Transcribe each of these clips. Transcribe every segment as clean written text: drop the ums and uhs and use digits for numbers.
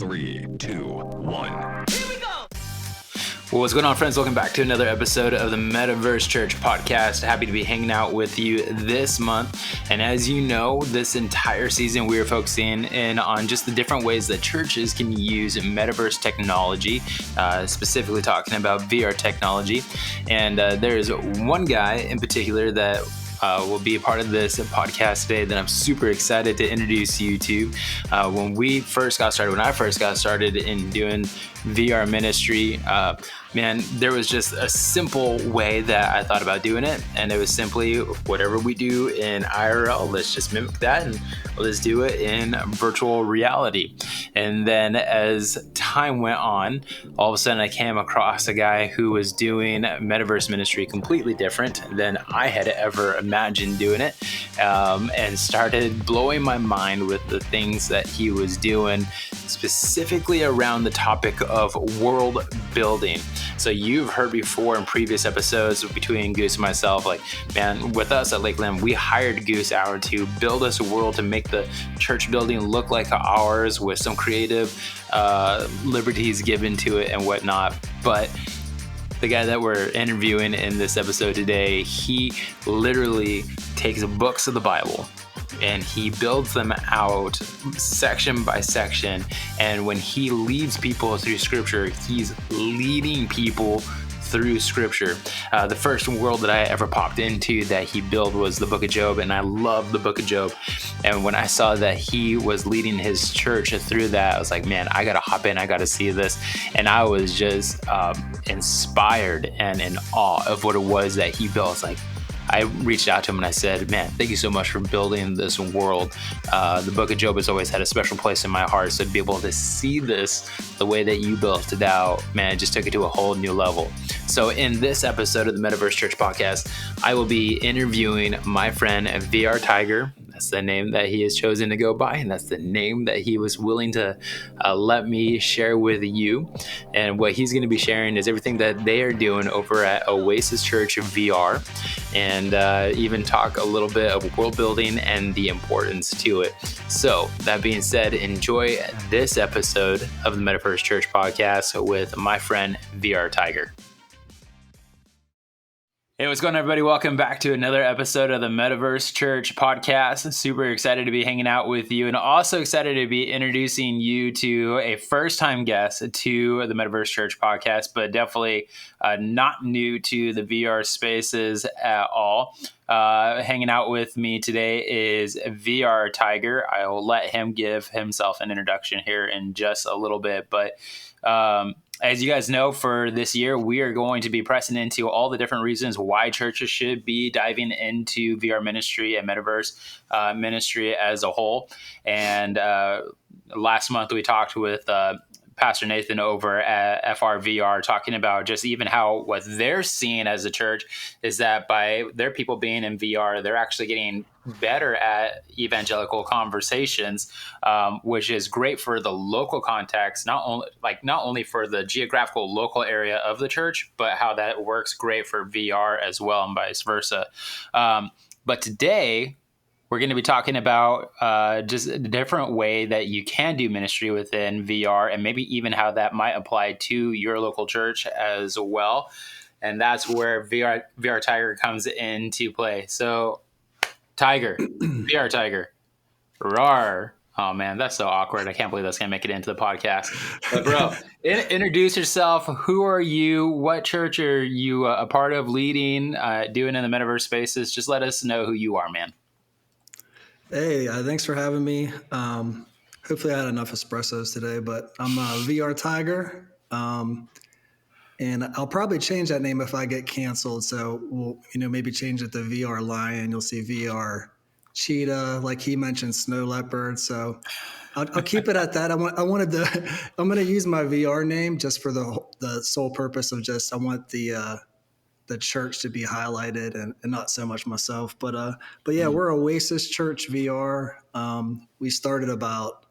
3, 2, 1. Well, what's going on, friends? Welcome back to another episode of the Metaverse Church podcast. Happy to be hanging out with you this month. And as you know, this entire season, we are focusing in on just the different ways that churches can use metaverse technology, specifically talking about VR technology. And there's one guy in particular that will be a part of this podcast today that I'm super excited to introduce you to. When I first got started in doing VR ministry, there was just a simple way that I thought about doing it. And it was simply whatever we do in IRL, let's just mimic that and let's do it in virtual reality. And then as time went on, all of a sudden I came across a guy who was doing metaverse ministry completely different than I had ever imagined doing it, and started blowing my mind with the things that he was doing, specifically around the topic of world building. So you've heard before in previous episodes between Goose and myself, with us at Lakeland, we hired Goose Hour to build us a world to make the church building look like ours with some creative liberties given to it and whatnot. But the guy that we're interviewing in this episode today, he literally takes books of the Bible and he builds them out section by section. And when he leads people through scripture, he's leading people through scripture. The first world that I ever popped into that he built was the book of Job, and I love the book of Job. And when I saw that he was leading his church through that, I was like, man, I gotta hop in, I gotta see this. And I was just inspired and in awe of what it was that he built. It's like, I reached out to him and I said, man, thank you so much for building this world. The book of Job has always had a special place in my heart. So to be able to see this the way that you built it out, man, it just took it to a whole new level. So in this episode of the Metaverse Church podcast, I will be interviewing my friend VR Tiger. That's the name that he has chosen to go by, and that's the name that he was willing to let me share with you. And what he's going to be sharing is everything that they are doing over at Oasis Church VR, and even talk a little bit of world building and the importance to it. So that being said, enjoy this episode of the Metaverse Church podcast with my friend VR Tiger. Hey, what's going on, everybody? Welcome back to another episode of the Metaverse Church podcast. Super excited to be hanging out with you, and also excited to be introducing you to a first-time guest to the Metaverse Church podcast, but definitely not new to the VR spaces at all. Hanging out with me today is VR Tiger. I will let him give himself an introduction here in just a little bit, but as you guys know, for this year, we are going to be pressing into all the different reasons why churches should be diving into VR ministry and metaverse ministry as a whole. And last month, we talked with Pastor Nathan over at FR VR, talking about just even how what they're seeing as a church is that by their people being in VR, they're actually getting better at evangelical conversations, which is great for the local context, not only for the geographical local area of the church, but how that works great for VR as well, and vice versa. But today, we're going to be talking about just a different way that you can do ministry within VR, and maybe even how that might apply to your local church as well. And that's where VR Tiger comes into play. So, Tiger, VR Tiger, roar. Oh, man, that's so awkward. I can't believe that's going to make it into the podcast. But, bro, introduce yourself. Who are you? What church are you a part of, leading, doing in the metaverse spaces? Just let us know who you are, man. Hey, thanks for having me. Hopefully I had enough espressos today, but I'm VR Tiger, and I'll probably change that name if I get canceled. So we'll, maybe change it to VR Lion. You'll see VR Cheetah, like he mentioned, Snow Leopard. So I'll keep it at that. I'm going to use my VR name just for the sole purpose of I want the church to be highlighted and not so much myself. But yeah, we're Oasis Church VR. We started about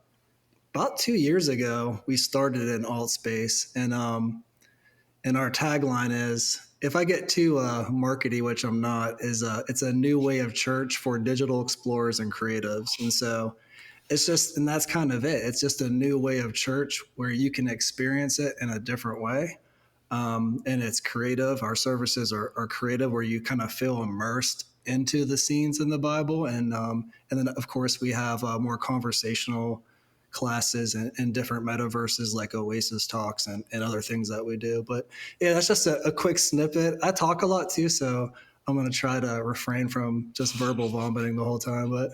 2 years ago. We started in alt space, and our tagline is, if I get too markety, which I'm not, it's a new way of church for digital explorers and creatives. And so it's just, and that's kind of it. It's just a new way of church where you can experience it in a different way. And it's creative. Our services are creative, where you kind of feel immersed into the scenes in the Bible, and then of course we have more conversational classes and different metaverses like Oasis talks and other things that we do. But yeah, that's just a quick snippet. I talk a lot too, so I'm going to try to refrain from just verbal vomiting the whole time. But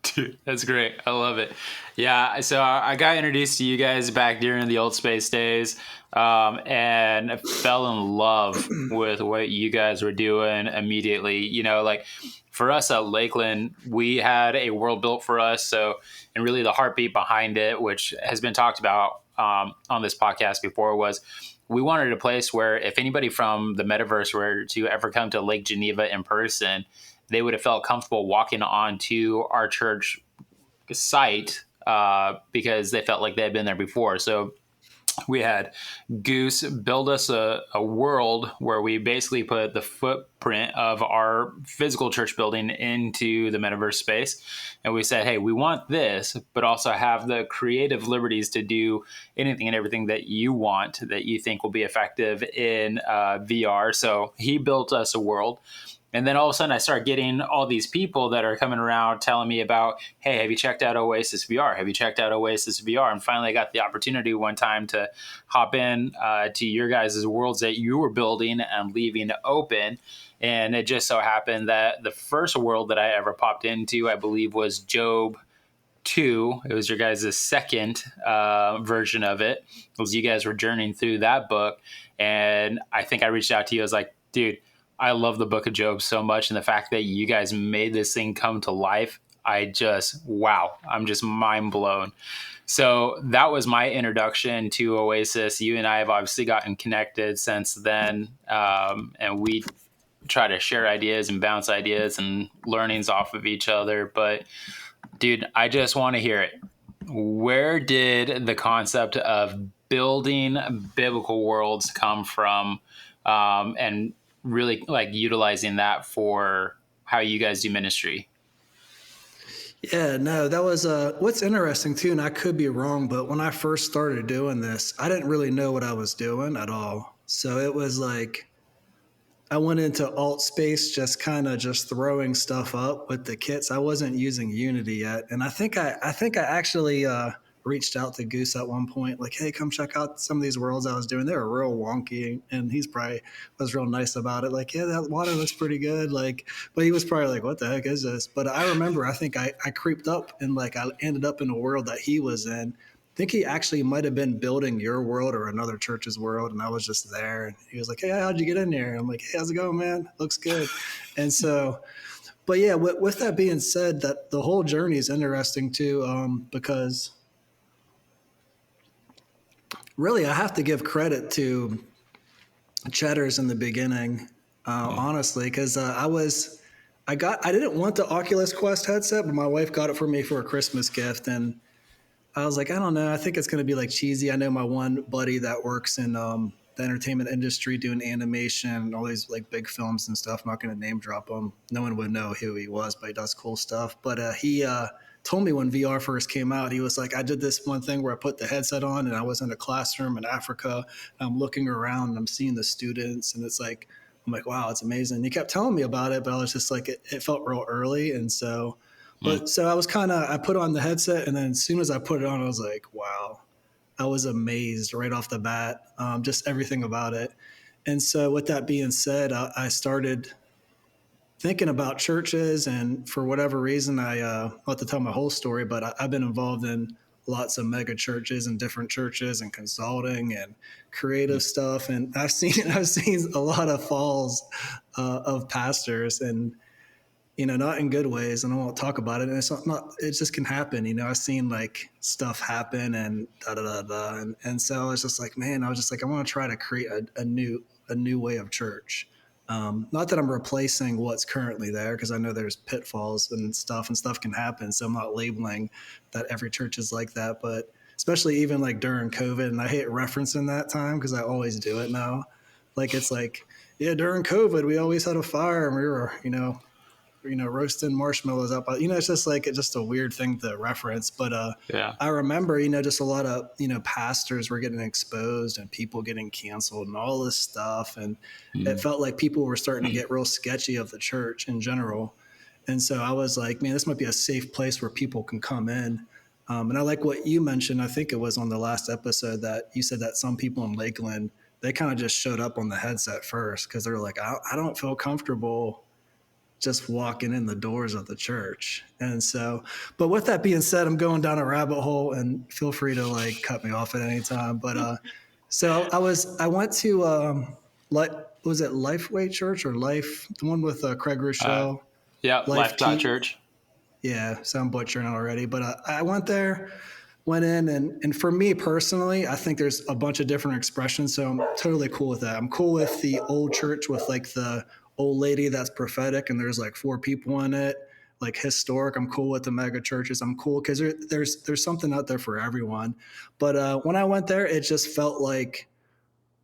Dude, that's great. I love it. Yeah, so I got introduced to you guys back during the Old Space days, and I fell in love with what you guys were doing immediately. You know, like for us at Lakeland, we had a world built for us. So, and really the heartbeat behind it, which has been talked about on this podcast before, was we wanted a place where if anybody from the metaverse were to ever come to Lake Geneva in person, they would have felt comfortable walking onto our church site because they felt like they had been there before. So we had Goose build us a world where we basically put the footprint of our physical church building into the metaverse space. And we said, hey, we want this, but also have the creative liberties to do anything and everything that you want, that you think will be effective in VR. So he built us a world. And then all of a sudden I start getting all these people that are coming around telling me about, hey, have you checked out Oasis VR? Have you checked out Oasis VR? And finally I got the opportunity one time to hop in to your guys' worlds that you were building and leaving open. And it just so happened that the first world that I ever popped into, I believe, was Job 2. It was your guys' second version of it. It was you guys were journeying through that book. And I think I reached out to you. I was like, dude, I love the book of Job so much. And the fact that you guys made this thing come to life, I'm just mind blown. So that was my introduction to Oasis. You and I have obviously gotten connected since then. And we try to share ideas and bounce ideas and learnings off of each other. But dude, I just want to hear it. Where did the concept of building biblical worlds come from? And really like utilizing that for how you guys do ministry? yeah, no, that was what's interesting too, and I could be wrong, but when I first started doing this, I didn't really know what I was doing at all. So it was like I went into alt space just kind of just throwing stuff up with the kits. I wasn't using Unity yet, and I think I actually reached out to Goose at one point, like, "Hey, come check out some of these worlds I was doing. They were real wonky," and he's probably was real nice about it. Like, "Yeah, that water looks pretty good." Like, but he was probably like, "What the heck is this?" But I remember, I think I creeped up and like I ended up in a world that he was in. I think he actually might have been building your world or another church's world, and I was just there. And he was like, "Hey, how'd you get in there?" And I'm like, "Hey, how's it going, man? Looks good." And so, but yeah, with that being said, that the whole journey is interesting too, because really I have to give credit to Cheddar's in the beginning, honestly, because I didn't want the Oculus Quest headset, but my wife got it for me for a Christmas gift, and I was like, I don't know. I think it's going to be like cheesy. I know my one buddy that works in the entertainment industry doing animation and all these like big films and stuff. I'm not going to name drop him. No one would know who he was, but he does cool stuff. But he told me when VR first came out, he was like, I did this one thing where I put the headset on and I was in a classroom in Africa. And I'm looking around and I'm seeing the students, and it's like, I'm like, wow, it's amazing. And he kept telling me about it, but I was just like, it felt real early. And so, but so I was I put on the headset, and then as soon as I put it on, I was like, wow, I was amazed right off the bat, just everything about it. And so with that being said, I started thinking about churches, and for whatever reason, I'll have to tell my whole story, but I've been involved in lots of mega churches and different churches and consulting and creative stuff. And I've seen a lot of falls of pastors, and not in good ways, and I won't talk about it. And it's not, it just can happen. I've seen like stuff happen and da da da da. And so I was just like, man, I was just like, I want to try to create a new way of church. Not that I'm replacing what's currently there, because I know there's pitfalls and stuff can happen. So I'm not labeling that every church is like that, but especially even like during COVID, and I hate referencing that time because I always do it now. Like, it's like, yeah, during COVID, we always had a fire and we were roasting marshmallows up. It's just like just a weird thing to reference. But Yeah. I remember, just a lot of, pastors were getting exposed and people getting canceled and all this stuff. And it felt like people were starting to get real sketchy of the church in general. And so I was like, man, this might be a safe place where people can come in. And I like what you mentioned. I think it was on the last episode that you said that some people in Lakeland, they kind of just showed up on the headset first because they're like, I don't feel comfortable just walking in the doors of the church. And so, but with that being said, I'm going down a rabbit hole, and feel free to like cut me off at any time. But so I went to was it Lifeway Church or Life, the one with Craig Rochelle? Yeah, Life Life Key. Church. Yeah, so I'm butchering it already, but I went in, and for me personally, I think there's a bunch of different expressions, so I'm totally cool with that. I'm cool with the old church with like the old lady that's prophetic, and there's like 4 people in it, like historic. I'm cool with the mega churches. I'm cool because there's something out there for everyone. But when I went there, it just felt like,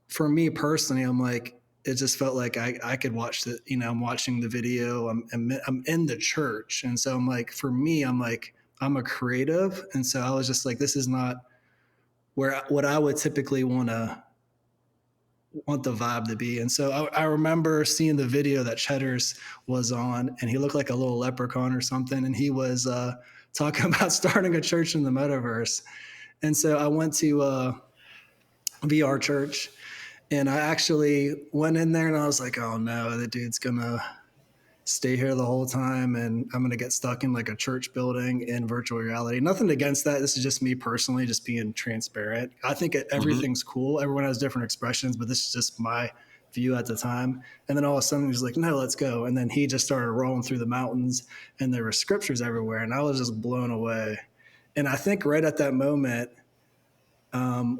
for me personally, I'm like, it just felt like I could watch I'm watching the video, I'm in the church. And so I'm like, for me, I'm like, I'm a creative. And so I was just like, this is not what I would typically want the vibe to be. And so I remember seeing the video that Cheddar's was on, and he looked like a little leprechaun or something. And he was talking about starting a church in the metaverse. And so I went to VR Church. And I actually went in there and I was like, oh no, the dude's gonna stay here the whole time and I'm gonna get stuck in like a church building in virtual reality. Nothing against that. This is just me personally, just being transparent. I think everything's cool. Everyone has different expressions, but this is just my view at the time. And then all of a sudden he's like, no, let's go. And then he just started rolling through the mountains and there were scriptures everywhere. And I was just blown away. And I think right at that moment,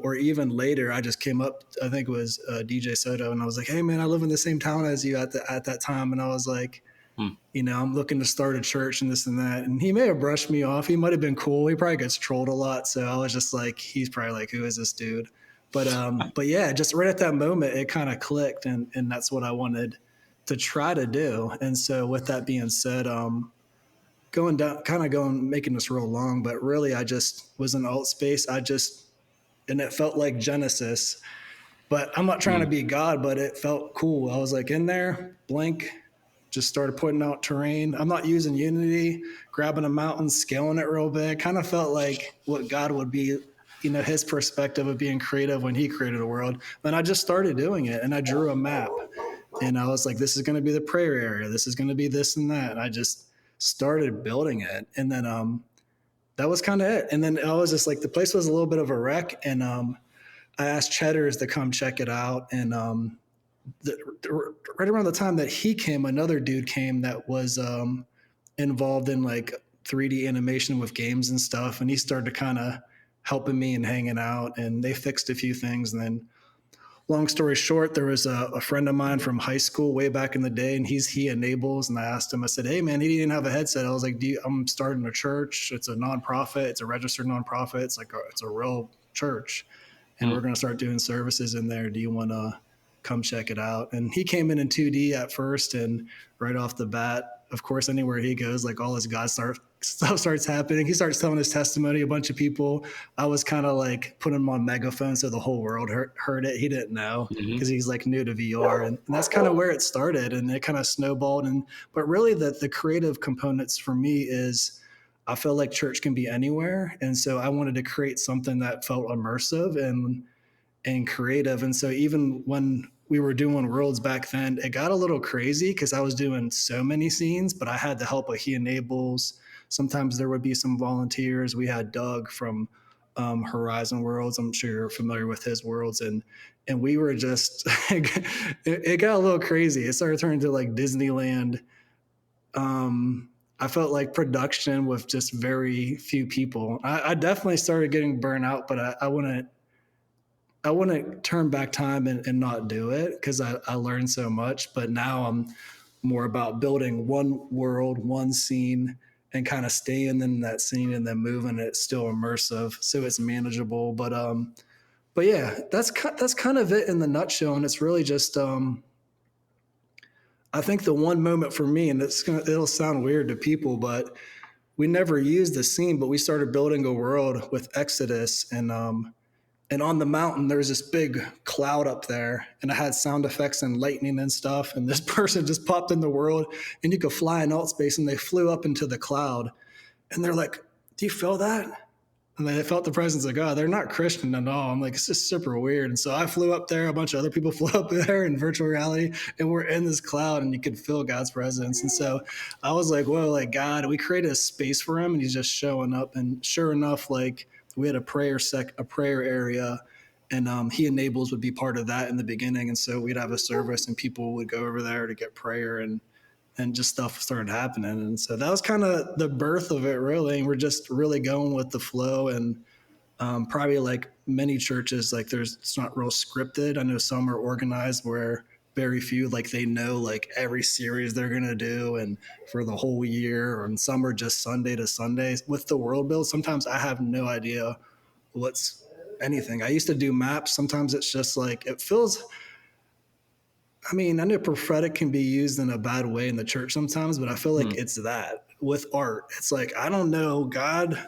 or even later, I just came up, I think it was DJ Soto, and I was like, hey man, I live in the same town as you at that time. And I was like, I'm looking to start a church and this and that. And he may have brushed me off. He might've been cool. He probably gets trolled a lot. So I was just like, he's probably like, who is this dude? But yeah, just right at that moment, it kind of clicked, and that's what I wanted to try to do. And so with that being said, making this real long, but really I just was in alt space. And it felt like Genesis, but I'm not trying to be God, but it felt cool. I was like in there, blink, just started putting out terrain. I'm not using Unity, grabbing a mountain, scaling it real big. Kind of felt like what God would be, his perspective of being creative when he created a world. And I just started doing it, and I drew a map, and I was like, this is going to be the prayer area. This is going to be this and that. And I just started building it. And then, that was kind of it. And then I was just like, the place was a little bit of a wreck. And I asked Cheddar's to come check it out. And right around the time that he came, another dude came that was involved in like 3D animation with games and stuff. And he started kind of helping me and hanging out. And they fixed a few things. And then, long story short, there was a friend of mine from high school way back in the day, and he enables. And I asked him, I said, hey man, he didn't have a headset. I was like, I'm starting a church. It's a nonprofit. It's a registered nonprofit. It's a real church. And we're going to start doing services in there. Do you want to come check it out? And he came in 2D at first, and right off the bat, of course, anywhere he goes, like all his God stuff starts happening. He starts telling his testimony. A bunch of people, I was kind of like putting him on megaphone so the whole world heard it. He didn't know because he's like new to VR, and that's kind of where it started, and it kind of snowballed. But really, the creative components for me is, I feel like church can be anywhere, and so I wanted to create something that felt immersive and creative. And so even when we were doing worlds back then, it got a little crazy because I was doing so many scenes, but I had the help of He Enables. Sometimes there would be some volunteers. We had Doug from Horizon Worlds. I'm sure you're familiar with his worlds. And we were just, it got a little crazy. It started turning to like Disneyland. I felt like production with just very few people. I definitely started getting burnt out, but I wouldn't turn back time and not do it because I learned so much. But now I'm more about building one world, one scene, and kind of staying in that scene and then moving it still immersive so it's manageable. But yeah, that's kind of it in the nutshell. And it's really just I think the one moment for me, and it'll sound weird to people, but we never used the scene, but we started building a world with Exodus, and on the mountain there's this big cloud up there, and it had sound effects and lightning and stuff. And this person just popped in the world, and you could fly in alt space, and they flew up into the cloud, and they're like, "Do you feel that?" And they felt the presence of God. They're not Christian at all. I'm like, it's just super weird. And so I flew up there. A bunch of other people flew up there in virtual reality, and we're in this cloud, and you could feel God's presence. And so I was like, whoa, like God, we created a space for him, and he's just showing up. And sure enough, like we had a prayer area, and he enables would be part of that in the beginning. And so we'd have a service, and people would go over there to get prayer, and just stuff started happening. And so that was kind of the birth of it, really. And we're just really going with the flow. And probably like many churches, like it's not real scripted. I know some are organized where very few, like they know like every series they're going to do and for the whole year. And some are just Sunday to Sunday. With the world build, sometimes I have no idea what's anything. I used to do maps. Sometimes it's just like, it feels, I mean, I know prophetic can be used in a bad way in the church sometimes, but I feel like it's that with art. It's like, I don't know, God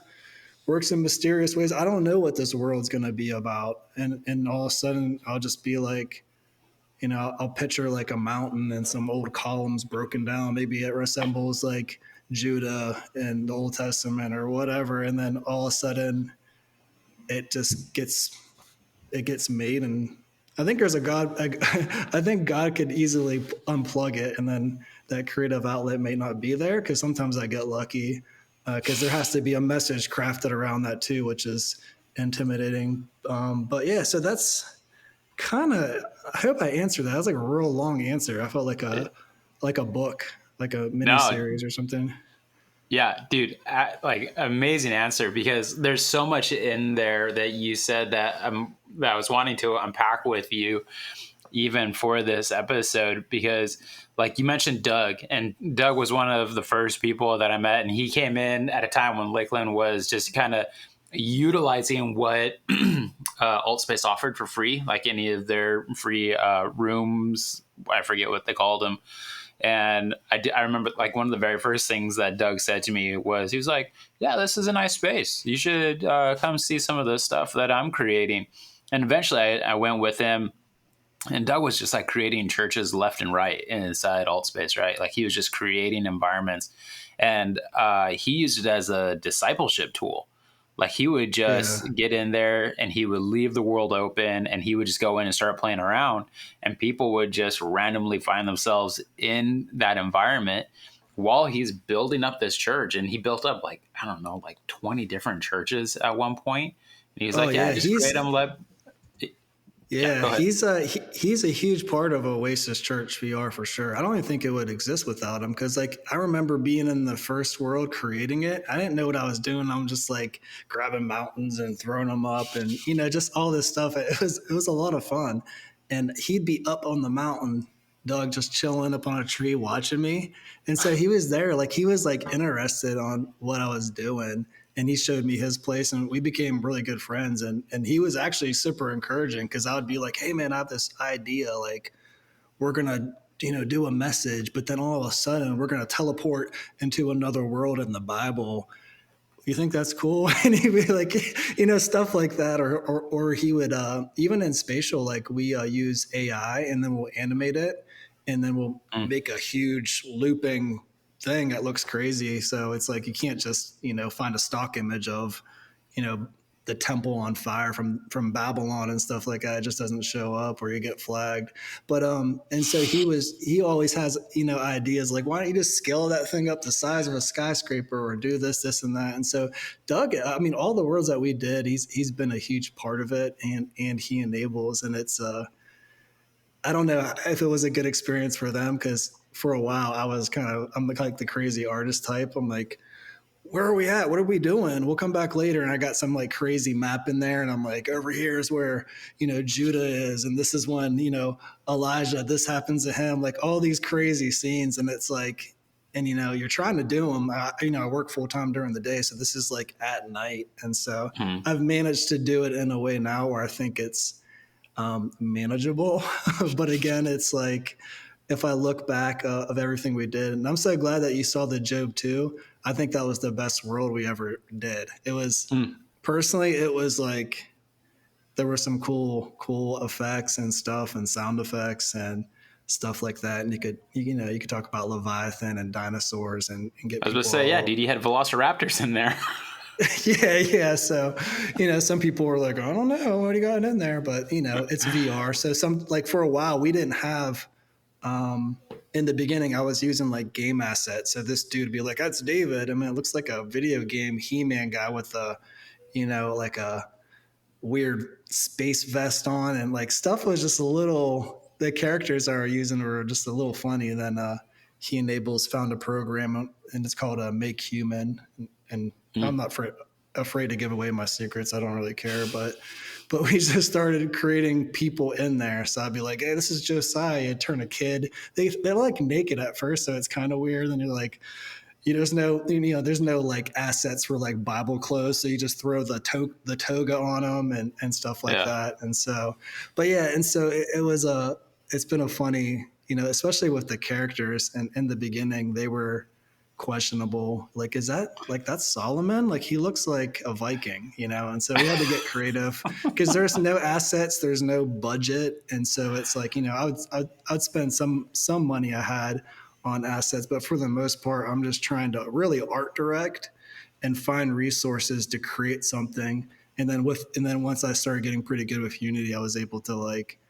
works in mysterious ways. I don't know what this world's going to be about. And all of a sudden I'll just be like, I'll picture like a mountain and some old columns broken down. Maybe it resembles like Judah in the Old Testament or whatever. And then all of a sudden it just gets made. And I think there's a God. I think God could easily unplug it, and then that creative outlet may not be there, because sometimes I get lucky, because there has to be a message crafted around that too, which is intimidating. But yeah, so that's kind of. I hope I answered that. That was like a real long answer. I felt like a book, like a mini series or something. Yeah, dude, like amazing answer, because there's so much in there that you said that I was wanting to unpack with you even for this episode, because like you mentioned Doug, and Doug was one of the first people that I met, and he came in at a time when Lakeland was just kind of utilizing what AltSpace offered for free, like any of their free rooms. I forget what they called them. And I remember like one of the very first things that Doug said to me was, he was like, yeah, this is a nice space. You should come see some of the stuff that I'm creating. And eventually I went with him, and Doug was just like creating churches left and right inside AltSpace, right? Like he was just creating environments, and he used it as a discipleship tool. Like he would just get in there, and he would leave the world open, and he would just go in and start playing around, and people would just randomly find themselves in that environment while he's building up this church. And he built up like, I don't know, like 20 different churches at one point. And he's like, just create them. Yeah, he's a huge part of Oasis Church VR for sure. I don't even think it would exist without him, because like I remember being in the first world creating it. I didn't know what I was doing. I'm just like grabbing mountains and throwing them up, and just all this stuff. It was a lot of fun, and he'd be up on the mountain, Doug, just chilling up on a tree watching me. And so he was there, like he was like interested on what I was doing. And he showed me his place, and we became really good friends. And he was actually super encouraging, because I would be like, hey man, I have this idea, like we're going to, do a message, but then all of a sudden we're going to teleport into another world in the Bible. You think that's cool? And he'd be like, stuff like that. Or he would, even in spatial, like we use AI, and then we'll animate it, and then we'll make a huge looping thing that looks crazy. So it's like you can't just find a stock image of the temple on fire from Babylon and stuff like that. It just doesn't show up, or you get flagged. But and so he always has ideas like, why don't you just scale that thing up the size of a skyscraper, or do this and that. And so Doug, I mean, all the worlds that we did, he's been a huge part of it, and he enables. And it's I don't know if it was a good experience for them, because for a while I'm like the crazy artist type. I'm like, where are we at? What are we doing? We'll come back later. And I got some like crazy map in there, and I'm like, over here is where, Judah is. And this is when, Elijah, this happens to him, like all these crazy scenes. And it's like, and, you're trying to do them. I work full time during the day. So this is like at night. And so I've managed to do it in a way now where I think it's manageable. But again, it's like, if I look back of everything we did, and I'm so glad that you saw the Job 2. I think that was the best world we ever did. It was personally, it was like there were some cool effects and stuff and sound effects and stuff like that. And you could talk about Leviathan and dinosaurs and get I was going to people say, yeah, all dude, you had Velociraptors in there. yeah. So, some people were like, I don't know what you got in there, but it's VR. So like for a while we didn't have, in the beginning I was using like game assets. So this dude would be like, that's David. I mean, it looks like a video game He-Man guy with like a weird space vest on, and like stuff was just the characters I were using were just a little funny. And then, he found a program and it's called a Make Human. And I'm not afraid to give away my secrets. I don't really care, but we just started creating people in there. So I'd be like, hey, this is Josiah. You turn a kid. They're like naked at first, so it's kind of weird. And you're like, there's no like assets for like Bible clothes. So you just throw the toga on them and stuff like that. And so, but yeah. And so it's been a funny, especially with the characters, and in the beginning they were questionable. Like, is that like, that's Solomon? Like he looks like a Viking, and so we had to get creative because there's no assets, there's no budget. And so it's like, I'd spend some money I had on assets, but for the most part, I'm just trying to really art direct and find resources to create something. And then once I started getting pretty good with Unity, I was able to like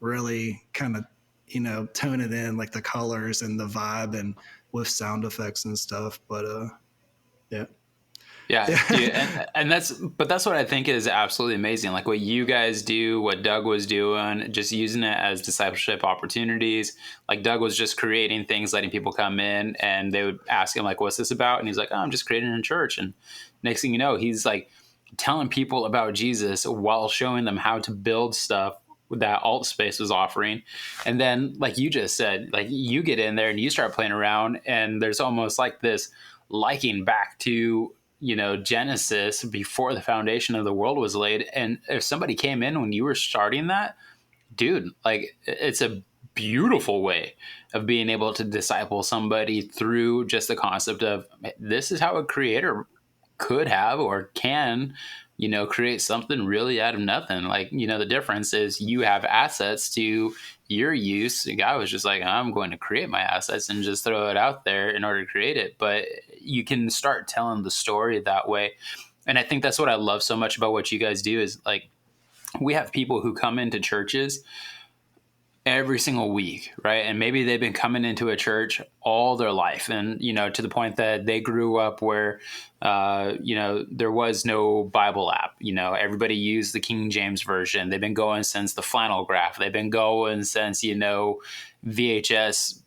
really kind of, tone it in, like the colors and the vibe and with sound effects and stuff. But yeah. Yeah, dude, and that's what I think is absolutely amazing. Like what you guys do, what Doug was doing, just using it as discipleship opportunities. Like Doug was just creating things, letting people come in, and they would ask him like, "What's this about?" And he's like, "Oh, I'm just creating a church." And next thing you know, he's like telling people about Jesus while showing them how to build stuff that Altspace was offering. And then, like you just said, like you get in there and you start playing around, and there's almost like this liking back to Genesis before the foundation of the world was laid. And if somebody came in when you were starting that, dude, like it's a beautiful way of being able to disciple somebody through just the concept of this is how a creator could have or can create something really out of nothing. Like, the difference is you have assets to your use. The guy was just like, I'm going to create my assets and just throw it out there in order to create it. But you can start telling the story that way. And I think that's what I love so much about what you guys do is like, we have people who come into churches every single week, right? And maybe they've been coming into a church all their life, and to the point that they grew up where there was no Bible app. Everybody used the King James version. They've been going since the flannel graph. They've been going since VHS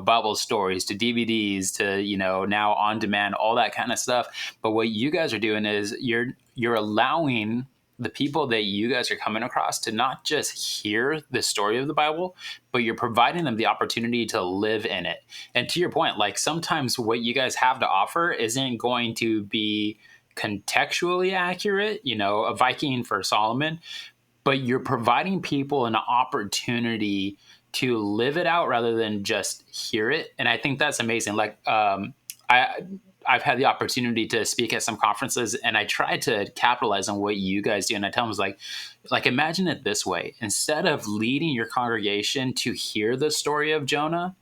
Bible stories to DVDs to now on demand, all that kind of stuff. But what you guys are doing is you're allowing the people that you guys are coming across to not just hear the story of the Bible, but you're providing them the opportunity to live in it. And to your point, like sometimes what you guys have to offer isn't going to be contextually accurate, a Viking for Solomon, but you're providing people an opportunity to live it out rather than just hear it. And I think that's amazing. Like, I've had the opportunity to speak at some conferences, and I try to capitalize on what you guys do. And I tell them, like, imagine it this way. Instead of leading your congregation to hear the story of Jonah,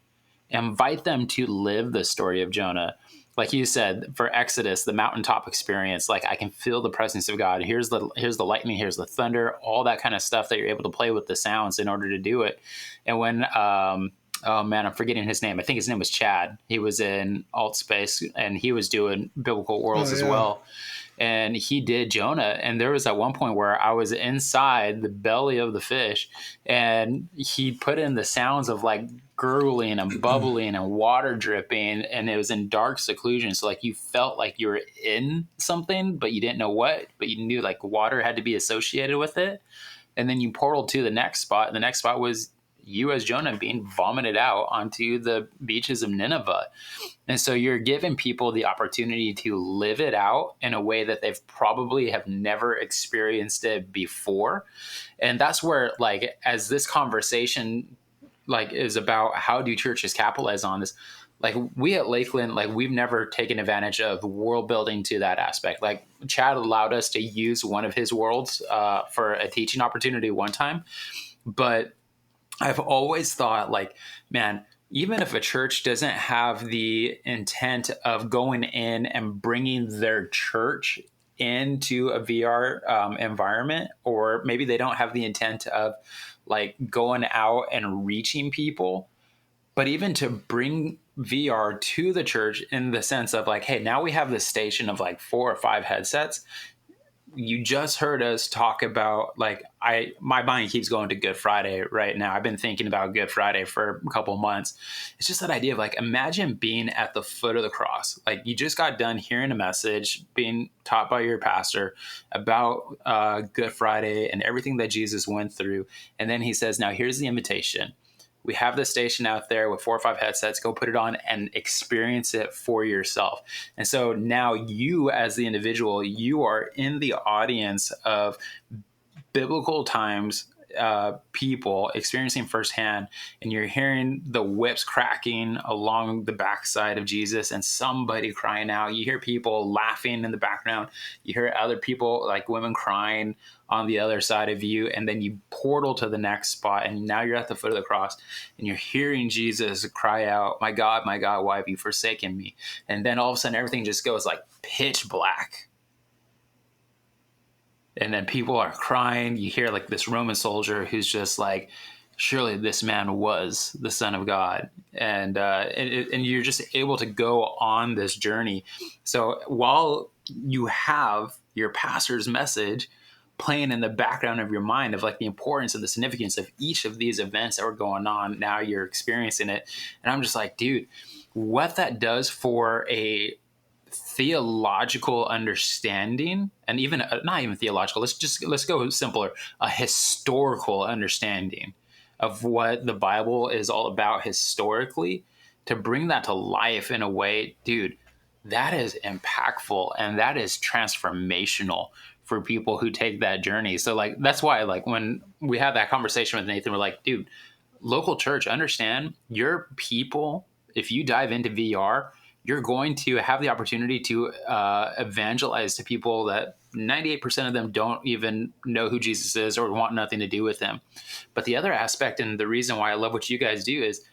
invite them to live the story of Jonah. Like you said, for Exodus, the mountaintop experience, like I can feel the presence of God. Here's the lightning, here's the thunder, all that kind of stuff that you're able to play with the sounds in order to do it. And when, oh man, I'm forgetting his name. I think his name was Chad. He was in Altspace and he was doing biblical worlds as well. And he did Jonah. And there was at one point where I was inside the belly of the fish and he put in the sounds of like gurgling and bubbling and water dripping. And it was in dark seclusion. So like you felt like you were in something, but you didn't know what, but you knew like water had to be associated with it. And then you portaled to the next spot. And the next spot was you as Jonah being vomited out onto the beaches of Nineveh. And so you're giving people the opportunity to live it out in a way that they've probably have never experienced it before. And that's where, like, as this conversation like is about how do churches capitalize on this. Like we at Lakeland, like we've never taken advantage of world building to that aspect. Like Chad allowed us to use one of his worlds for a teaching opportunity one time, but I've always thought like, man, even if a church doesn't have the intent of going in and bringing their church into a VR environment, or maybe they don't have the intent of like going out and reaching people, but even to bring VR to the church in the sense of like, hey, now we have this station of like 4 or 5 headsets. You just heard us talk about like my mind keeps going to Good Friday right now. I've been thinking about Good Friday for a couple months. It's just that idea of like, imagine being at the foot of the cross. Like you just got done hearing a message being taught by your pastor about Good Friday and everything that Jesus went through. And then he says, now here's the invitation. We have the station out there with 4 or 5 headsets. Go put it on and experience it for yourself. And so now you as the individual, you are in the audience of biblical times, people experiencing firsthand, and you're hearing the whips cracking along the backside of Jesus and somebody crying out. You hear people laughing in the background. You hear other people, like women crying on the other side of you, and then you portal to the next spot, and now you're at the foot of the cross, and you're hearing Jesus cry out, my God, why have you forsaken me? And then all of a sudden, everything just goes like pitch black. And then people are crying. You hear like this Roman soldier who's just like, surely this man was the Son of God. And you're just able to go on this journey. So while you have your pastor's message playing in the background of your mind of like the importance and the significance of each of these events that were going on, now you're experiencing it. And I'm just like, dude, what that does for a theological understanding, and even not even theological, let's go simpler, a historical understanding of what the Bible is all about historically, to bring that to life in a way, dude, that is impactful and that is transformational for people who take that journey. So like that's why like when we have that conversation with Nathan, we're like, dude, local church, understand your people, if you dive into VR, you're going to have the opportunity to evangelize to people that 98% of them don't even know who Jesus is or want nothing to do with him. But the other aspect, and the reason why I love what you guys do, is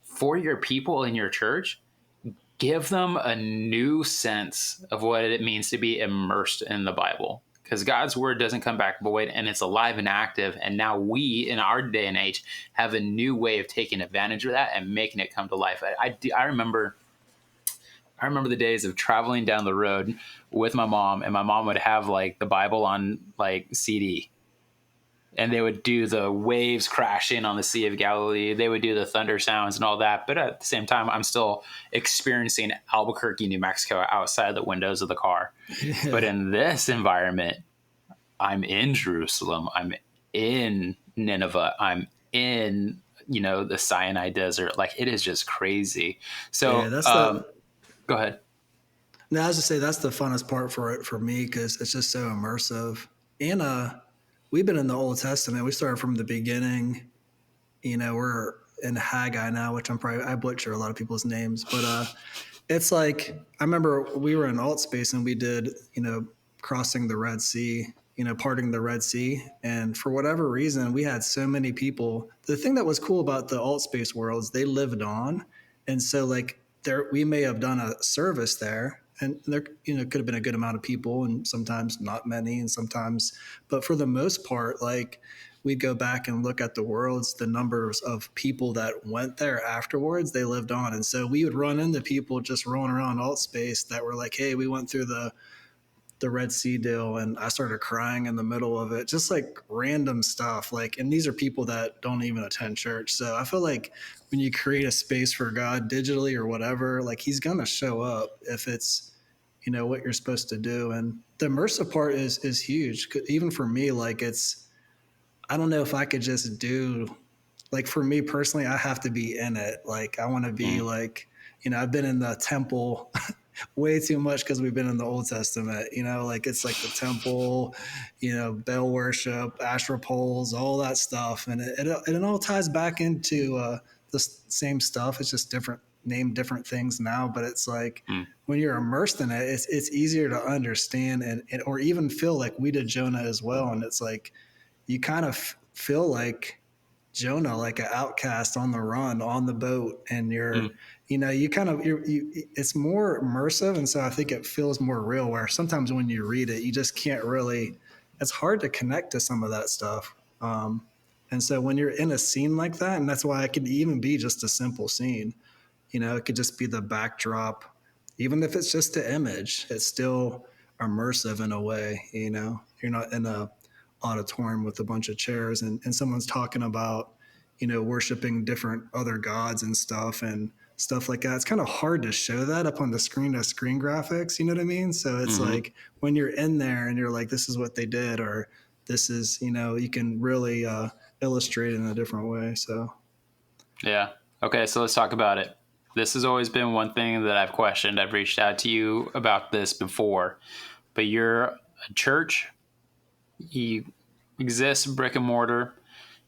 for your people in your church, give them a new sense of what it means to be immersed in the Bible. Because God's word doesn't come back void, and it's alive and active. And now we, in our day and age, have a new way of taking advantage of that and making it come to life. I remember the days of traveling down the road with my mom, and my mom would have like the Bible on like CD, and they would do the waves crashing on the Sea of Galilee. They would do the thunder sounds and all that. But at the same time, I'm still experiencing Albuquerque, New Mexico outside the windows of the car. Yeah. But in this environment, I'm in Jerusalem. I'm in Nineveh. I'm in, the Sinai Desert. Like, it is just crazy. So yeah, go ahead. No, I was just say that's the funnest part for it for me, because it's just so immersive. And we've been in the Old Testament. We started from the beginning. We're in Haggai now, which I butcher a lot of people's names, but it's like I remember we were in alt space and we did crossing the Red Sea, parting the Red Sea, and for whatever reason we had so many people. The thing that was cool about the alt space worlds, they lived on, and so like we may have done a service there, and there could have been a good amount of people, and sometimes not many, and sometimes, but for the most part, like we'd go back and look at the worlds, the numbers of people that went there afterwards, they lived on. And so we would run into people just rolling around alt space that were like, hey, we went through the Red Sea deal, and I started crying in the middle of it, just like random stuff. Like, and these are people that don't even attend church. So I feel like when you create a space for God digitally or whatever, like he's going to show up if it's, what you're supposed to do. And the immersive part is huge. Even for me, like I don't know if I could just do, like for me personally, I have to be in it. Like I want to be like, I've been in the temple way too much because we've been in the Old Testament, like it's like the temple, Baal worship, Asherah poles, all that stuff. And it all ties back into the same stuff. It's just named different things now, but it's like when you're immersed in it, it's easier to understand and or even feel like we did Jonah as well. And it's like, you kind of feel like Jonah, like an outcast on the run on the boat, and it's more immersive. And so I think it feels more real, where sometimes when you read it, you just can't really, it's hard to connect to some of that stuff. And so when you're in a scene like that, and that's why it could even be just a simple scene, it could just be the backdrop. Even if it's just the image, it's still immersive in a way. You're not in a auditorium with a bunch of chairs and someone's talking about, worshiping different other gods and stuff like that. It's kind of hard to show that up on the screen as screen graphics. You know what I mean? So it's like when you're in there and you're like, this is what they did, or this is, you can really illustrate it in a different way. So. Yeah. Okay. So let's talk about it. This has always been one thing that I've questioned. I've reached out to you about this before, but you're a church. You exist brick and mortar.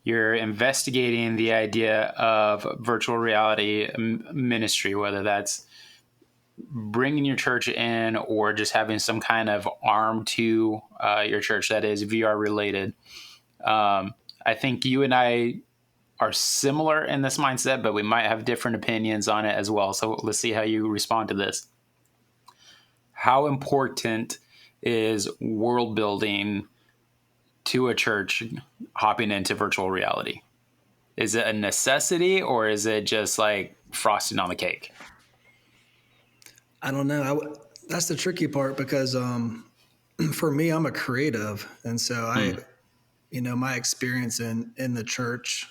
You're investigating the idea of virtual reality ministry, whether that's bringing your church in or just having some kind of arm to your church that is VR related. I think you and I are similar in this mindset, but we might have different opinions on it as well. So let's see how you respond to this. How important is world building to a church hopping into virtual reality? Is it a necessity, or is it just like frosting on the cake? I don't know. That's the tricky part because for me, I'm a creative. And so my experience in the church,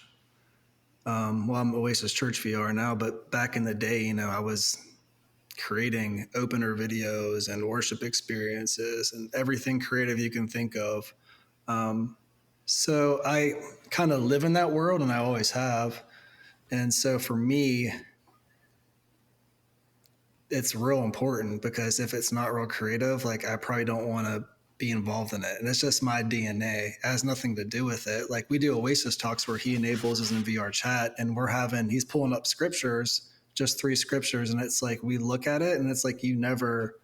I'm Oasis Church VR now, but back in the day, I was creating opener videos and worship experiences and everything creative you can think of. So I kind of live in that world, and I always have. And so for me, it's real important because if it's not real creative, like I probably don't want to be involved in it. And it's just my DNA. It has nothing to do with it. Like we do Oasis talks where he enables us in VR chat, and he's pulling up scriptures, just 3 scriptures. And it's like, we look at it and it's like, you never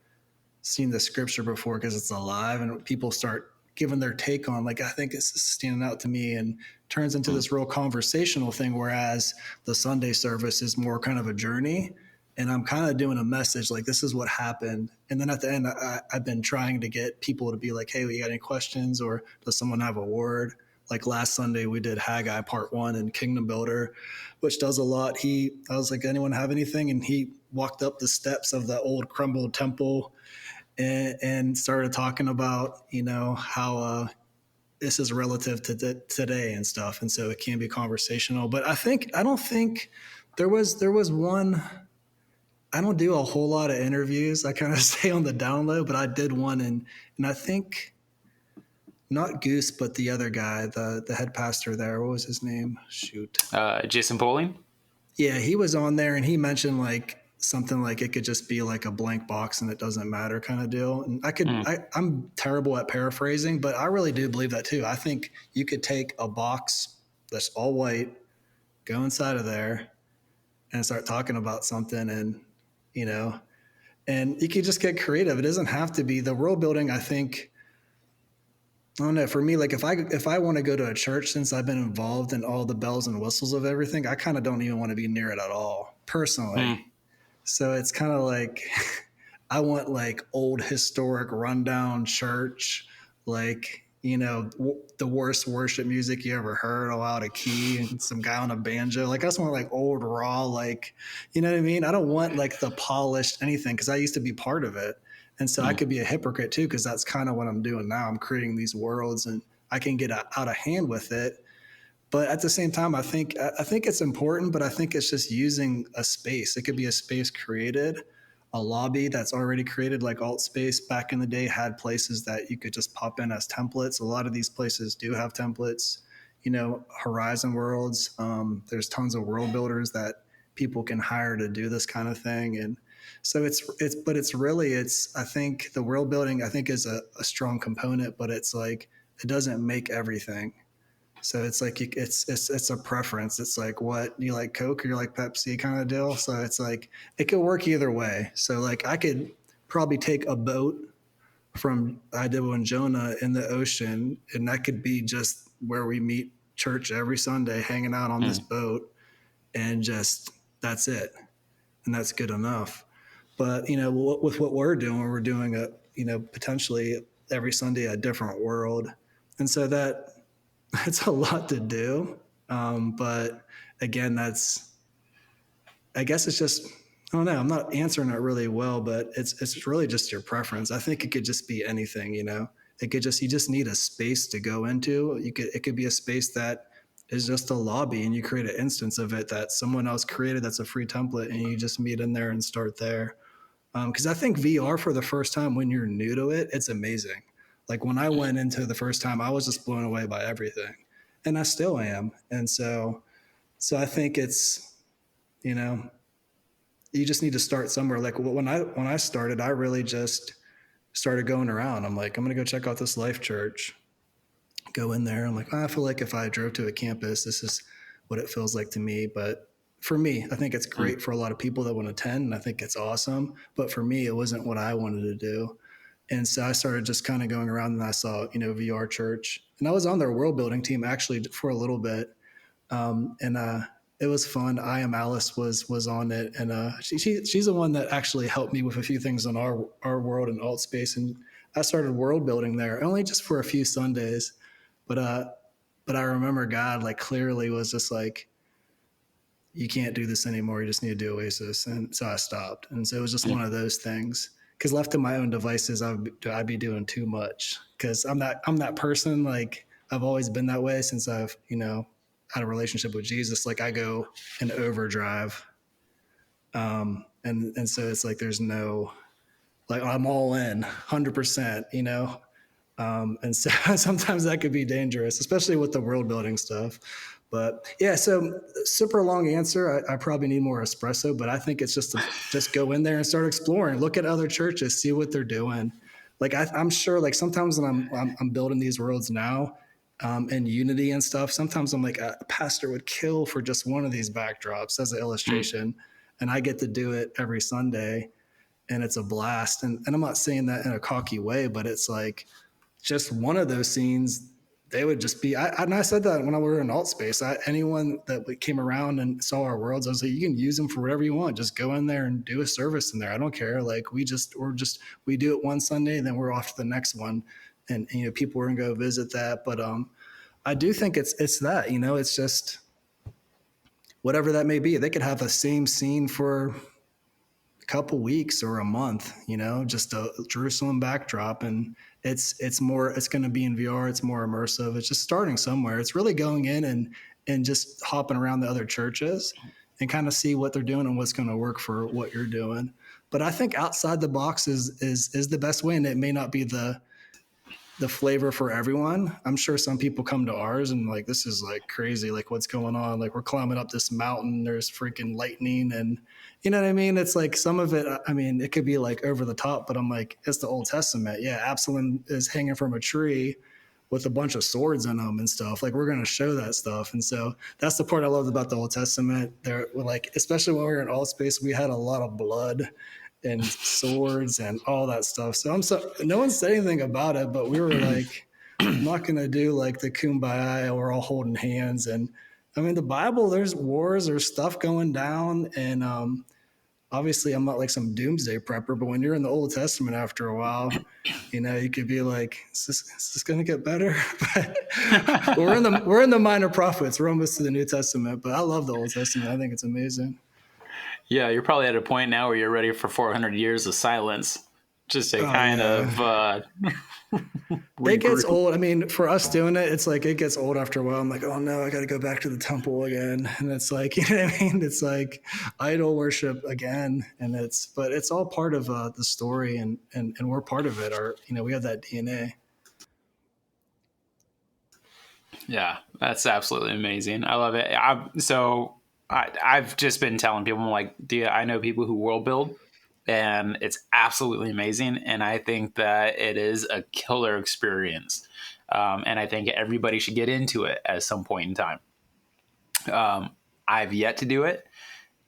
seen the scripture before because it's alive, and people start giving their take on, like, I think it's standing out to me, and turns into this real conversational thing. Whereas the Sunday service is more kind of a journey, and I'm kind of doing a message like, this is what happened. And then at the end, I've been trying to get people to be like, hey, you got any questions, or does someone have a word? Like last Sunday, we did Haggai Part 1 and Kingdom Builder, which does a lot. I was like, anyone have anything? And he walked up the steps of the old crumbled temple and started talking about, how this is relative to today and stuff. And so it can be conversational. But I don't think there was one. I don't do a whole lot of interviews. I kind of stay on the down low, but I did one, and I think not Goose, but the other guy, the head pastor there. What was his name? Shoot. Jason Poling? Yeah, he was on there, and he mentioned like something like it could just be like a blank box and it doesn't matter kind of deal. And I'm terrible at paraphrasing, but I really do believe that too. I think you could take a box that's all white, go inside of there, and start talking about something, and and you could just get creative. It doesn't have to be the world building. I think, I don't know. For me, like if I want to go to a church, since I've been involved in all the bells and whistles of everything, I kind of don't even want to be near it at all, personally. So it's kind of like I want like old historic rundown church, like, the worst worship music you ever heard, all out of key, and some guy on a banjo. Like I just want like old raw, like, you know what I mean? I don't want like the polished anything, because I used to be part of it. And so I could be a hypocrite too, because that's kind of what I'm doing now. I'm creating these worlds, and I can get out of hand with it. But at the same time, I think it's important, but I think it's just using a space. It could be a space created, a lobby that's already created, like AltSpace back in the day had places that you could just pop in as templates. A lot of these places do have templates, Horizon Worlds. There's tons of world builders that people can hire to do this kind of thing. And So it's really, I think the world building, I think is a strong component, but it's like, it doesn't make everything. So it's like, it's a preference. It's like, what you like, Coke or you like Pepsi kind of deal. So it's like, it could work either way. So like, I could probably take a boat from Idaho and Jonah in the ocean, and that could be just where we meet church every Sunday, hanging out on this boat, and just that's it, and that's good enough. But with what we're doing a potentially every Sunday a different world, and so that's a lot to do. But again, I guess it's just, I don't know. I'm not answering it really well, but it's really just your preference. I think it could just be anything. It could just, you just need a space to go into. It could be a space that is just a lobby, and you create an instance of it that someone else created. That's a free template, and you just meet in there and start there. Because I think VR for the first time, when you're new to it, it's amazing. Like when I went into the first time, I was just blown away by everything, and I still am. And so I think it's, you know, you just need to start somewhere. Like when I started, I really just started going around. I'm like, I'm gonna go check out this Life Church. Go in there. I'm like, I feel like if I drove to a campus, this is what it feels like to me. But for me, I think it's great for a lot of people that want to attend, and I think it's awesome. But for me, it wasn't what I wanted to do. And so I started just kind of going around, and I saw, VR Church, and I was on their world building team actually for a little bit. And it was fun. I am Alice was on it, and she's the one that actually helped me with a few things on our world and alt space. And I started world building there only just for a few Sundays, but I remember God like clearly was just like, you can't do this anymore. You just need to do Oasis. And so I stopped. And so it was just one of those things. Because left to my own devices, I'd be doing too much. Because I'm that person. Like I've always been that way since I've had a relationship with Jesus. Like I go in overdrive, and so it's like there's no, like I'm all in 100%. And so sometimes that could be dangerous, especially with the world building stuff. But yeah, so super long answer. I probably need more espresso, but I think it's just go in there and start exploring. Look at other churches, see what they're doing. Like I'm sure, like sometimes when I'm building these worlds now, and Unity and stuff, sometimes I'm like, a pastor would kill for just one of these backdrops as an illustration, and I get to do it every Sunday, and it's a blast. And I'm not saying that in a cocky way, but it's like just one of those scenes, they would just be. And I said that when we were in alt space. Anyone that came around and saw our worlds, I was like, you can use them for whatever you want. Just go in there and do a service in there. I don't care. Like we do it one Sunday, and then we're off to the next one, and people are gonna go visit that. But I do think it's that. It's just whatever that may be. They could have the same scene for couple weeks or a month, just a Jerusalem backdrop, and it's going to be in VR. It's more immersive. It's just starting somewhere. It's really going in and just hopping around the other churches and kind of see what they're doing and what's going to work for what you're doing. But I think outside the box is the best way, and it may not be the flavor for everyone. I'm sure some people come to ours and like, this is like crazy. Like what's going on? Like we're climbing up this mountain. There's freaking lightning. And you know what I mean? It's like some of it, I mean, it could be like over the top, but I'm like, it's the Old Testament. Yeah. Absalom is hanging from a tree with a bunch of swords in them and stuff. Like we're going to show that stuff. And so that's the part I loved about the Old Testament. There, like, especially when we were in alt space, we had a lot of blood and swords and all that stuff. So no one said anything about it, but we were like, I'm not going to do like the kumbaya, we're all holding hands. And I mean, the Bible, there's wars, there's stuff going down. And obviously I'm not like some doomsday prepper, but when you're in the Old Testament after a while, you could be like, is this going to get better? But we're in the minor prophets. We're almost to the New Testament, but I love the Old Testament. I think it's amazing. Yeah, you're probably at a point now where you're ready for 400 years of silence, just to kind of it gets old. I mean, for us doing it, it's like it gets old after a while. I'm like, oh no, I got to go back to the temple again, and it's like, you know what I mean? It's like idol worship again, but it's all part of the story, and we're part of it. We have that DNA. Yeah, that's absolutely amazing. I love it. I've just been telling people, I'm like, I know people who world build, and it's absolutely amazing. And I think that it is a killer experience. And I think everybody should get into it at some point in time. I've yet to do it,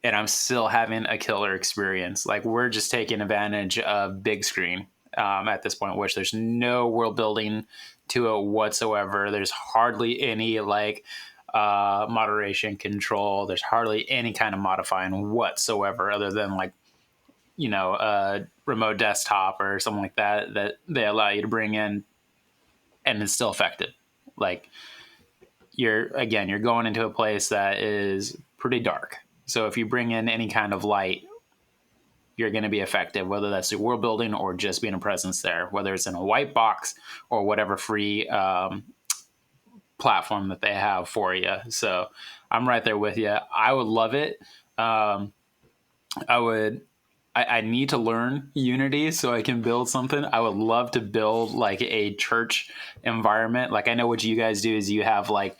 and I'm still having a killer experience. Like, we're just taking advantage of big screen at this point, which there's no world building to it whatsoever. There's hardly any like moderation control. There's hardly any kind of modifying whatsoever, other than like, a remote desktop or something like that they allow you to bring in, and it's still effective. Like, you're going into a place that is pretty dark. So if you bring in any kind of light, you're going to be effective, whether that's the world building or just being a presence there, whether it's in a white box or whatever free platform that they have for you. So I'm right there with you. I would love it. I need to learn Unity so I can build something. I would love to build like a church environment. Like, I know what you guys do is you have like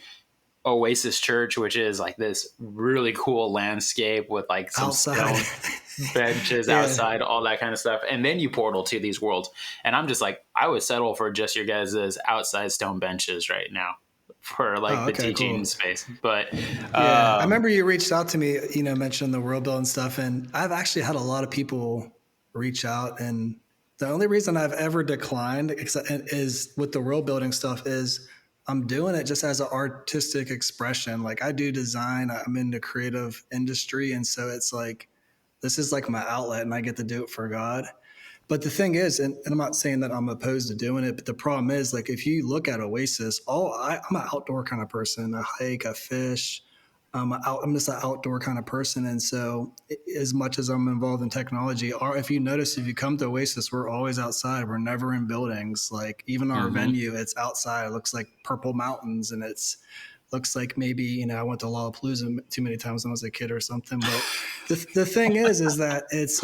Oasis Church, which is like this really cool landscape with like some Outside. stone benches Yeah. outside, all that kind of stuff. And then you portal to these worlds. And I'm just like, I would settle for just your guys' outside stone benches right now for like the Okay, teaching cool. space. But Yeah, I remember you reached out to me, mentioned the world building stuff, and I've actually had a lot of people reach out, and the only reason I've ever declined is with the world building stuff is I'm doing it just as an artistic expression. Like, I do design, I'm in the creative industry, and so it's like this is like my outlet, and I get to do it for God. But the thing is, and I'm not saying that I'm opposed to doing it, but the problem is, like, if you look at Oasis, I'm an outdoor kind of person. I hike, I fish. I'm just an outdoor kind of person. And so, as much as I'm involved in technology, or if you notice, if you come to Oasis, we're always outside. We're never in buildings. Like, even our venue, it's outside. It looks like purple mountains, and looks like maybe, I went to Lollapalooza too many times when I was a kid or something. But the thing is that it's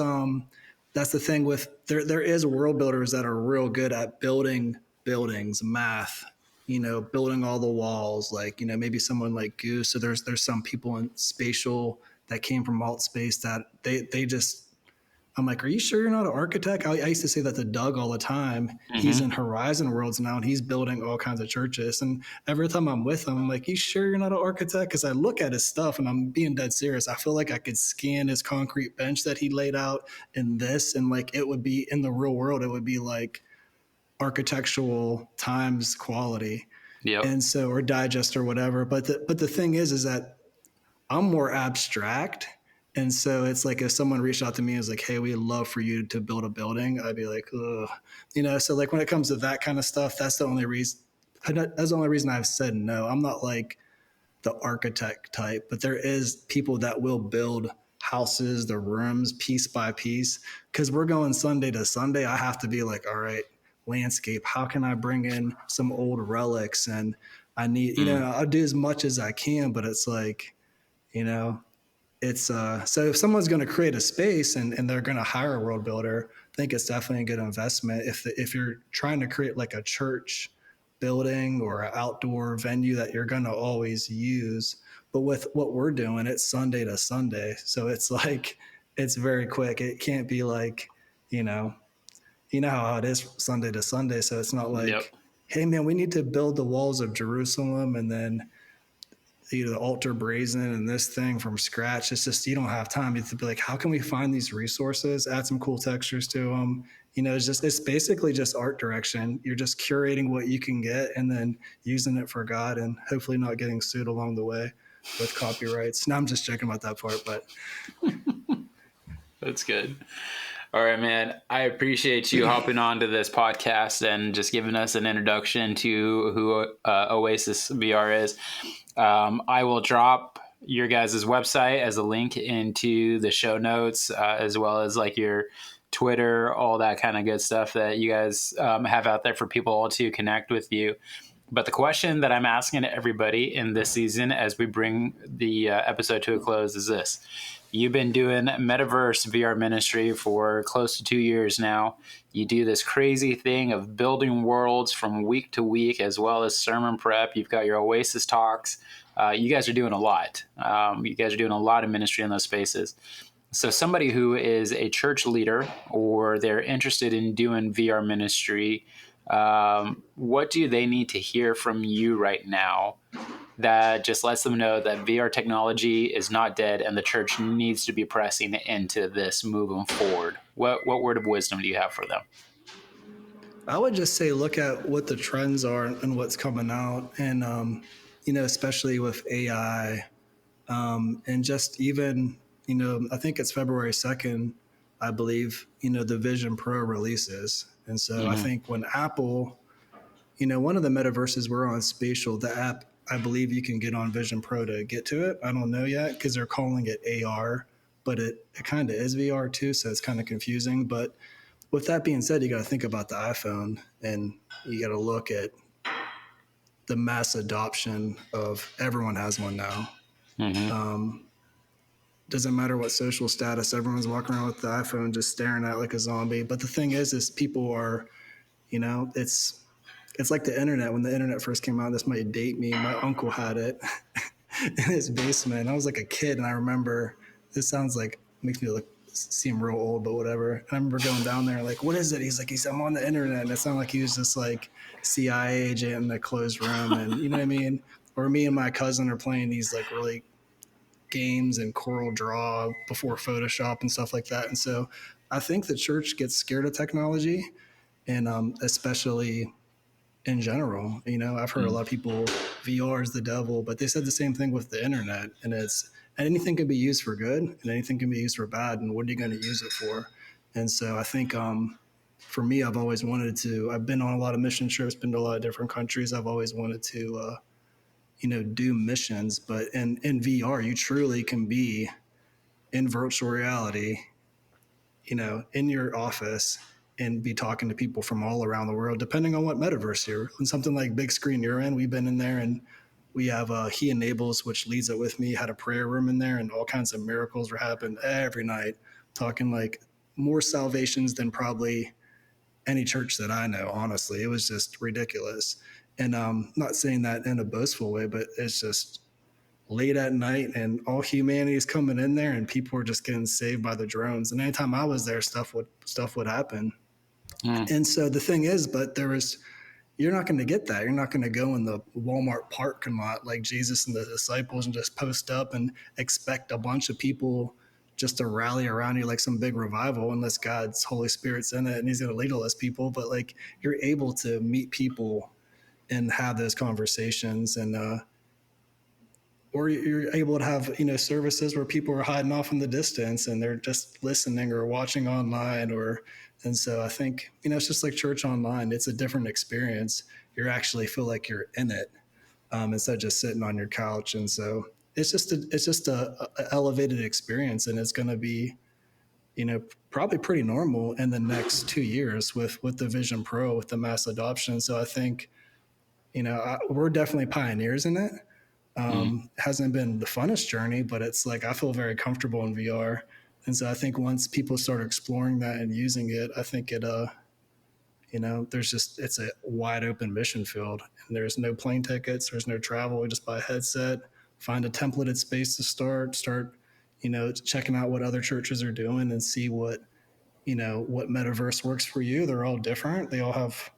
that's the thing with there is world builders that are real good at building buildings, math, building all the walls, like, maybe someone like Goose. So there's some people in spatial that came from alt space that they just, I'm like, are you sure you're not an architect? I used to say that to Doug all the time. He's in Horizon Worlds now, and he's building all kinds of churches. And every time I'm with him, I'm like, you sure you're not an architect? Because I look at his stuff, and I'm being dead serious. I feel like I could scan his concrete bench that he laid out in this, and like it would be in the real world, it would be like architectural times quality. yep. And so, or digest or whatever. But the thing is that I'm more abstract. And so it's like if someone reached out to me and was like, hey, we'd love for you to build a building, I'd be like, ugh. So like when it comes to that kind of stuff, that's the only reason I've said no. I'm not like the architect type, but there is people that will build houses, the rooms piece by piece. Cause we're going Sunday to Sunday. I have to be like, all right, landscape, how can I bring in some old relics? And I need, I'll do as much as I can, but it's like, you know, it's so if someone's going to create a space and they're going to hire a world builder, I think it's definitely a good investment. If you're trying to create like a church building or an outdoor venue that you're going to always use, but with what we're doing, it's Sunday to Sunday, so it's like it's very quick. It can't be like, you know, how it is Sunday to Sunday. So it's not Yep. like, hey man, we need to build the walls of Jerusalem and then the altar brazen and this thing from scratch. It's just, you don't have time. You have to be like, how can we find these resources, add some cool textures to them? It's basically just art direction. You're just curating what you can get and then using it for God and hopefully not getting sued along the way with copyrights. No, I'm just joking about that part, but That's good. All right, man. I appreciate you hopping on to this podcast and just giving us an introduction to who Oasis VR is. I will drop your guys' website as a link into the show notes, as well as like your Twitter, all that kind of good stuff that you guys have out there for people to connect with you. But the question that I'm asking everybody in this season as we bring the episode to a close is this. You've been doing Metaverse VR ministry for close to 2 years now. You do this crazy thing of building worlds from week to week, as well as sermon prep. You've got your Oasis talks. You guys are doing a lot. You guys are doing a lot of ministry in those spaces. So somebody who is a church leader or they're interested in doing VR ministry, what do they need to hear from you right now that just lets them know that VR technology is not dead and the church needs to be pressing into this moving forward? What word of wisdom do you have for them? I would just say look at what the trends are and what's coming out, and especially with AI, and just even I think it's February 2nd, I believe the Vision Pro releases, and so I think when Apple, one of the metaverses we're on, Spatial, the app, I believe you can get on Vision Pro to get to it. I don't know yet because they're calling it AR, but it kind of is VR too, so it's kind of confusing. But with that being said, you got to think about the iPhone, and you got to look at the mass adoption of everyone has one now. Doesn't matter what social status, everyone's walking around with the iPhone just staring at it like a zombie. But the thing is people are, it's like the internet. When the internet first came out, this might date me. My uncle had it in his basement. I was like a kid, and I remember, this sounds like, makes me seem real old, but whatever. And I remember going down there like, what is it? He's like, I'm on the internet. And it sounded like he was just like CIA agent in a closed room. And you know what I mean? Or me and my cousin are playing these like really games and Corel Draw before Photoshop and stuff like that. And so I think the church gets scared of technology, and especially in general. I've heard a lot of people, VR is the devil, but they said the same thing with the internet. And anything can be used for good and anything can be used for bad. And what are you going to use it for? And so I think for me, I've always wanted to, I've been on a lot of mission trips, been to a lot of different countries. I've always wanted to, do missions, but in VR, you truly can be in virtual reality, in your office, and be talking to people from all around the world, depending on what metaverse you're in. Something like big screen you're in, we've been in there, and we have He Enables, which leads it with me, had a prayer room in there, and all kinds of miracles were happening every night, talking like more salvations than probably any church that I know, honestly. It was just ridiculous. And not saying that in a boastful way, but it's just late at night and all humanity is coming in there and people are just getting saved by the drones. And anytime I was there, stuff would happen. And so the thing is, but you're not going to get that. You're not going to go in the Walmart parking lot like Jesus and the disciples and just post up and expect a bunch of people just to rally around you like some big revival, unless God's Holy Spirit's in it and he's going to lead all those people. But like, you're able to meet people and have those conversations, and or you're able to have services where people are hiding off in the distance and they're just listening or watching online. And so I think it's just like church online. It's a different experience. You actually feel like you're in it instead of just sitting on your couch. And so it's just a elevated experience, and it's going to be probably pretty normal in the next 2 years with the Vision Pro, with the mass adoption. So I think we're definitely pioneers in it. Hasn't been the funnest journey, but it's like I feel very comfortable in VR. And so I think once people start exploring that and using it, I think it it's a wide open mission field, and there's no plane tickets, there's no travel. We just buy a headset, find a templated space to start checking out what other churches are doing and see what metaverse works for you. They're all different. They all have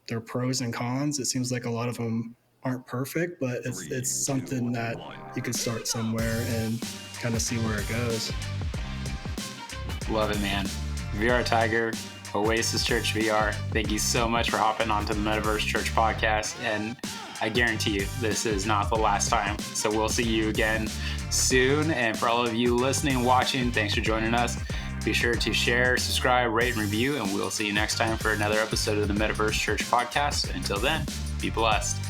their pros and cons. It seems like a lot of them aren't perfect, but it's something that you could start somewhere and kind of see where it goes. Love it, man. VR Tiger, Oasis Church VR, thank you so much for hopping onto the Metaverse Church podcast. And I guarantee you, this is not the last time. So we'll see you again soon. And for all of you listening and watching, thanks for joining us. Be sure to share, subscribe, rate, and review, and we'll see you next time for another episode of the Metaverse Church podcast. Until then, be blessed.